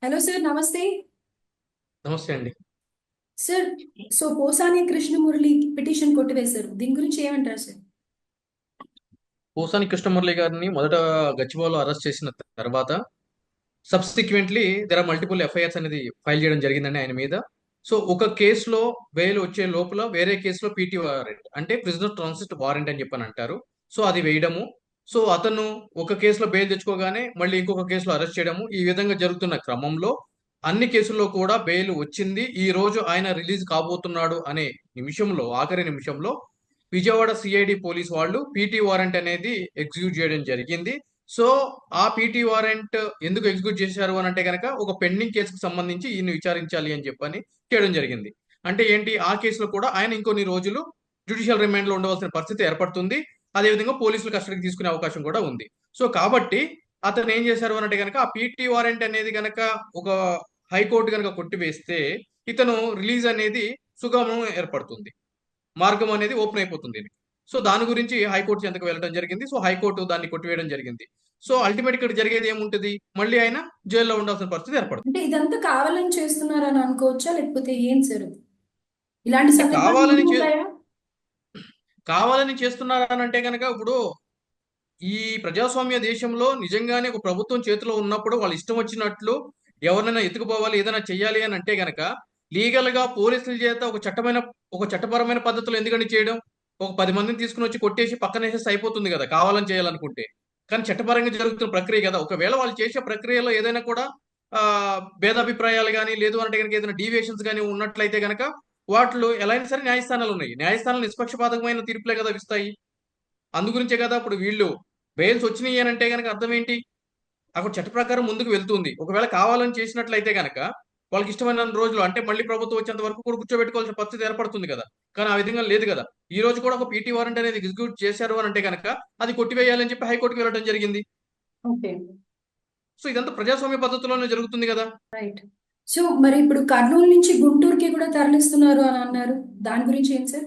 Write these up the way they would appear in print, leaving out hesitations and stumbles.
Hello sir, నమస్తే. నమస్తే అండి. సార్, పోసాని కృష్ణమురళి పిటిషన్ కొట్టివేశారు. దీని గురించి ఏమంటారు సార్? పోసాని కృష్ణమురళి గారిని మొదట గచ్చిబౌలిలో అరెస్ట్ చేసిన తర్వాత subsequently there are multiple FIRs అనేది ఫైల్ చేయడం జరిగిందండి ఆయన మీద. సో ఒక కేసులో బెయిల్ వచ్చే లోపల వేరే కేసులో పీటీ వారెంట్ అంటే ప్రిజనర్ ట్రాన్సిట్ వారెంట్ అని చెప్పని అంటారు. సో అది వేయడము. సో అతను ఒక కేసులో బెయిల్ తెచ్చుకోగానే మళ్ళీ ఇంకొక కేసులో అరెస్ట్ చేయడము ఈ విధంగా జరుగుతున్న క్రమంలో అన్ని కేసుల్లో కూడా బెయిల్ వచ్చింది. ఈ రోజు ఆయన రిలీజ్ కాబోతున్నాడు అనే నిమిషంలో, ఆఖరి నిమిషంలో విజయవాడ సిఐడి పోలీస్ వాళ్ళు పీటీ వారెంట్ అనేది ఎగ్జిక్యూట్ చేయడం జరిగింది. సో ఆ పీటీ వారెంట్ ఎందుకు ఎగ్జిక్యూట్ చేశారు అని అంటే కనుక ఒక పెండింగ్ కేసుకు సంబంధించి ఈయన విచారించాలి అని చెప్పని చేయడం జరిగింది. అంటే ఏంటి, ఆ కేసులో కూడా ఆయన ఇంకొన్ని రోజులు జ్యుడిషియల్ రిమాండ్ లో ఉండవలసిన పరిస్థితి ఏర్పడుతుంది. అదేవిధంగా పోలీసులు కస్టడీకి తీసుకునే అవకాశం కూడా ఉంది. సో కాబట్టి అతను ఏం చేశారు అని అంటే కనుక ఆ పీటీ వారెంట్ అనేది కనుక ఒక హైకోర్టు కనుక కొట్టివేస్తే ఇతను రిలీజ్ అనేది సుగమం ఏర్పడుతుంది, మార్గం అనేది ఓపెన్ అయిపోతుంది దీనికి. సో దాని గురించి హైకోర్టు చెంతకు వెళ్ళడం జరిగింది. సో హైకోర్టు దాన్ని కొట్టివేయడం జరిగింది. సో అల్టిమేట్ ఇక్కడ జరిగేది ఏముంటది, మళ్ళీ ఆయన జైల్లో ఉండాల్సిన పరిస్థితి ఏర్పడుతుంది. అంటే ఇదంతా కావాలని చేస్తున్నారని అనుకోవచ్చా, లేకపోతే ఏం సార్ ఇది? ఇలాంటి అంటే సందర్భాలు ముందు ఉంటాయా? కావాలని చేస్తున్నారని అంటే కనుక ఇప్పుడు ఈ ప్రజాస్వామ్య దేశంలో నిజంగానే ఒక ప్రభుత్వం చేతిలో ఉన్నప్పుడు వాళ్ళు ఇష్టం వచ్చినట్లు ఎవరినైనా ఎత్తుకుపోవాలి, ఏదైనా చెయ్యాలి అని అంటే గనక లీగల్ గా పోలీసుల చేత ఒక చట్టపరమైన పద్ధతులు ఎందుకని చేయడం? ఒక 10 మందిని తీసుకుని వచ్చి కొట్టేసి పక్కన వేసేసి అయిపోతుంది కదా కావాలని చేయాలనుకుంటే. కానీ చట్టపరంగా జరుగుతున్న ప్రక్రియ కదా. ఒకవేళ వాళ్ళు చేసే ప్రక్రియలో ఏదైనా కూడా ఆ భేదాభిప్రాయాలు కానీ లేదు అంటే కనుక ఏదైనా డీవియేషన్స్ కానీ ఉన్నట్లయితే గనక వాటిలో ఎలా అయినా సరే న్యాయస్థానాలు ఉన్నాయి. న్యాయస్థానాలు నిష్పక్షపాతమైన తీర్పులే కదా ఇస్తాయి. అందు గురించే కదా ఇప్పుడు వీళ్ళు బెయిల్స్ వచ్చినాయి అని అంటే కనుక అర్థం ఏంటి, అక్కడ చట్ట ప్రకారం ముందుకు వెళ్తుంది. ఒకవేళ కావాలని చేసినట్లయితే కనుక వాళ్ళకి ఇష్టమైన రోజులు అంటే మళ్ళీ ప్రభుత్వం వచ్చేంత వరకు కూడా కూర్చోబెట్టుకోవాల్సిన పరిస్థితి ఏర్పడుతుంది కదా. కానీ ఆ విధంగా లేదు కదా. ఈ రోజు కూడా ఒక పీటీ వారెంట్ అనేది ఎగ్జిక్యూట్ చేశారు అని అంటే కనుక అది కొట్టివేయాలని చెప్పి హైకోర్టుకి వెళ్ళడం జరిగింది. ఓకే. సో ఇదంతా ప్రజాస్వామ్య పద్ధతిలోనే జరుగుతుంది కదా. రైట్. సో మరి ఇప్పుడు కర్నూలు నుంచి గుంటూరుకి కూడా తరలిస్తున్నారు అని అన్నారు. దాని గురించి ఏం సార్?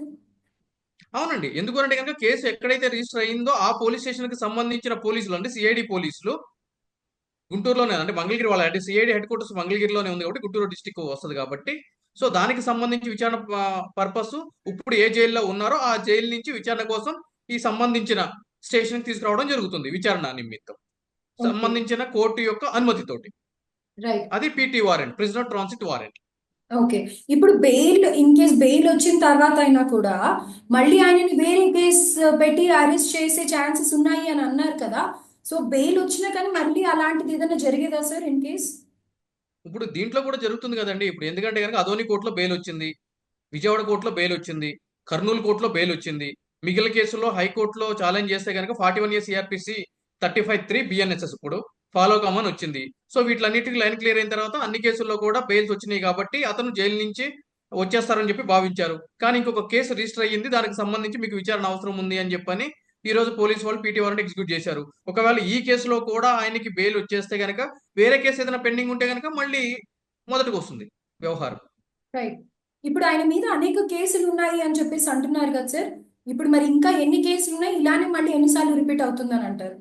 అవునండి, ఎందుకంటే కనుక కేసు ఎక్కడైతే రిజిస్టర్ అయిందో ఆ పోలీస్ స్టేషన్ కి సంబంధించిన పోలీసులు అంటే సిఐడి పోలీసులు గుంటూరులోనే, అంటే మంగళగిరి వాళ్ళ అంటే సిఐడి హెడ్ క్వార్టర్స్ మంగళగిరిలోనే ఉంది కాబట్టి గుంటూరు డిస్టిక్ వస్తుంది కాబట్టి. సో దానికి సంబంధించి విచారణ పర్పస్ ఇప్పుడు ఏ జైల్లో ఉన్నారో ఆ జైలు నుంచి విచారణ కోసం ఈ సంబంధించిన స్టేషన్ తీసుకురావడం జరుగుతుంది విచారణ నిమిత్తం, ఓకే. సంబంధించిన కోర్టు యొక్క అనుమతితోటి. రైట్. అది PT warrant, prisoner transit warrant. Okay. ఇప్పుడు బెయిల్, ఇన్ కేస్ బెయిల్ వచ్చిన తర్వాత అయినా కూడా మళ్ళీ ఆయనని వేరే కేస్ పెట్టి అరెస్ట్ చేసే ఛాన్సెస్ ఉన్నాయి అని అన్నారు కదా. సో బెయిల్ వచ్చినా కానీ మళ్ళీ అలాంటిది ఏదైనా జరిగేదా సార్, ఇన్ కేస్? ఇప్పుడు దీంట్లో కూడా జరుగుతుంది కదండి. ఇప్పుడు ఎందుకంటే కనుక అదోని కోర్టులో బెయిల్ వచ్చింది, విజయవాడ కోర్టులో బెయిల్ వచ్చింది, కర్నూలు కోర్టులో బెయిల్ వచ్చింది. మిగిలిన కేసుల్లో హైకోర్టులో ఛాలెంజ్ చేస్తే కనుక 41 సిఆర్పిసి 35(3) బిఎన్ఎస్ఎస్ ఇప్పుడు ఫాలో కమని వచ్చింది. సో వీటిలన్నిటికీ లైన్ క్లియర్ అయిన తర్వాత అన్ని కేసుల్లో కూడా బెయిల్స్ వచ్చినాయి కాబట్టి అతను జైలు నుంచి వచ్చేస్తారని చెప్పి భావించారు. కానీ ఇంకొక కేసు రిజిస్టర్ అయ్యింది, దానికి సంబంధించి మీకు విచారణ అవసరం ఉంది అని చెప్పని ఈ రోజు పోలీసు వాళ్ళు పీటీ వారెంట్ ఎగ్జిక్యూట్ చేశారు. ఒకవేళ ఈ కేసులో కూడా ఆయనకి బెయిల్ వచ్చేస్తే కనుక వేరే కేసు ఏదైనా పెండింగ్ ఉంటే కనుక మళ్ళీ మొదటికి వస్తుంది వ్యవహారం. రైట్. ఇప్పుడు ఆయన మీద అనేక కేసులు ఉన్నాయి అని చెప్పేసి అంటున్నారు కదా సార్. ఇప్పుడు మరి ఇంకా ఎన్ని కేసులు ఉన్నాయి, ఇలానే మళ్ళీ ఎన్నిసార్లు రిపీట్ అవుతుందని అంటారు?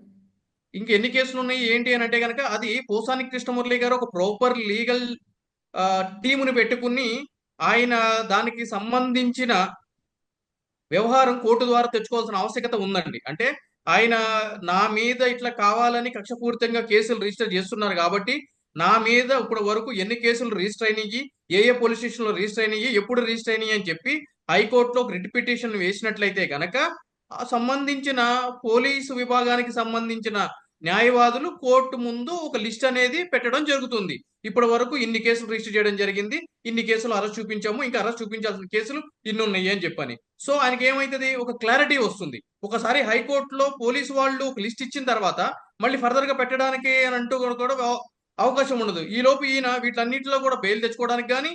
ఇంకెన్ని కేసులు ఉన్నాయి ఏంటి అని అంటే కనుక అది పోసాని కృష్ణమురళి గారు ఒక ప్రాపర్ లీగల్ టీముని పెట్టుకుని ఆయన దానికి సంబంధించిన వ్యవహారం కోర్టు ద్వారా తెచ్చుకోవాల్సిన ఆవశ్యకత ఉందండి. అంటే ఆయన నా మీద ఇట్లా కావాలని కక్షపూరితంగా కేసులు రిజిస్టర్ చేస్తున్నారు కాబట్టి నా మీద ఇప్పటి వరకు ఎన్ని కేసులు రిజిస్టర్ అయినాయి, ఏ ఏ పోలీస్ స్టేషన్ లో రిజిస్టర్ అయినాయి, ఎప్పుడు రిజిస్టర్ అయినాయి అని చెప్పి హైకోర్టులో ఒక రిట్ పిటిషన్ వేసినట్లయితే గనక ఆ సంబంధించిన పోలీసు విభాగానికి సంబంధించిన న్యాయవాదులు కోర్టు ముందు ఒక లిస్ట్ అనేది పెట్టడం జరుగుతుంది. ఇప్పటి వరకు ఇన్ని కేసులు రిజిస్టర్ చేయడం జరిగింది, ఇన్ని కేసులు అరెస్ట్ చూపించాము, ఇంకా అరెస్ట్ చూపించాల్సిన కేసులు ఇన్ని ఉన్నాయి అని చెప్పని. సో ఆయనకి ఏమైతుంది, ఒక క్లారిటీ వస్తుంది. ఒకసారి హైకోర్టులో పోలీసు వాళ్ళు ఒక లిస్ట్ ఇచ్చిన తర్వాత మళ్ళీ ఫర్దర్ గా పెట్టడానికి అని అంటూ కూడా అవకాశం ఉండదు. ఈ లోపు ఈయన వీటన్నిటిలో కూడా బెయిల్ తెచ్చుకోవడానికి కానీ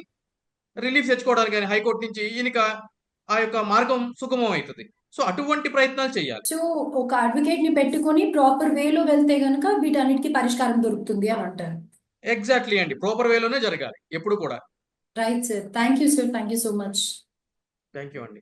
రిలీఫ్ తెచ్చుకోవడానికి కానీ హైకోర్టు నుంచి ఈయనక ఆ యొక్క మార్గం సుగమం అవుతుంది. సో అటువంటి ప్రయత్నాలు చేయాలి. సో ఒక అడ్వకేట్ ని పెట్టుకొని ప్రాపర్ వేలో వెళ్తే గనక వీటన్నిటికీ పరిష్కారం దొరుకుతుంది అని అంటారు. ఎగ్జాక్ట్లీ అండి, ప్రాపర్ వేలోనే జరగాలి ఎప్పుడు కూడా. Right sir, thank you sir, thank you so much. Thank you అండి.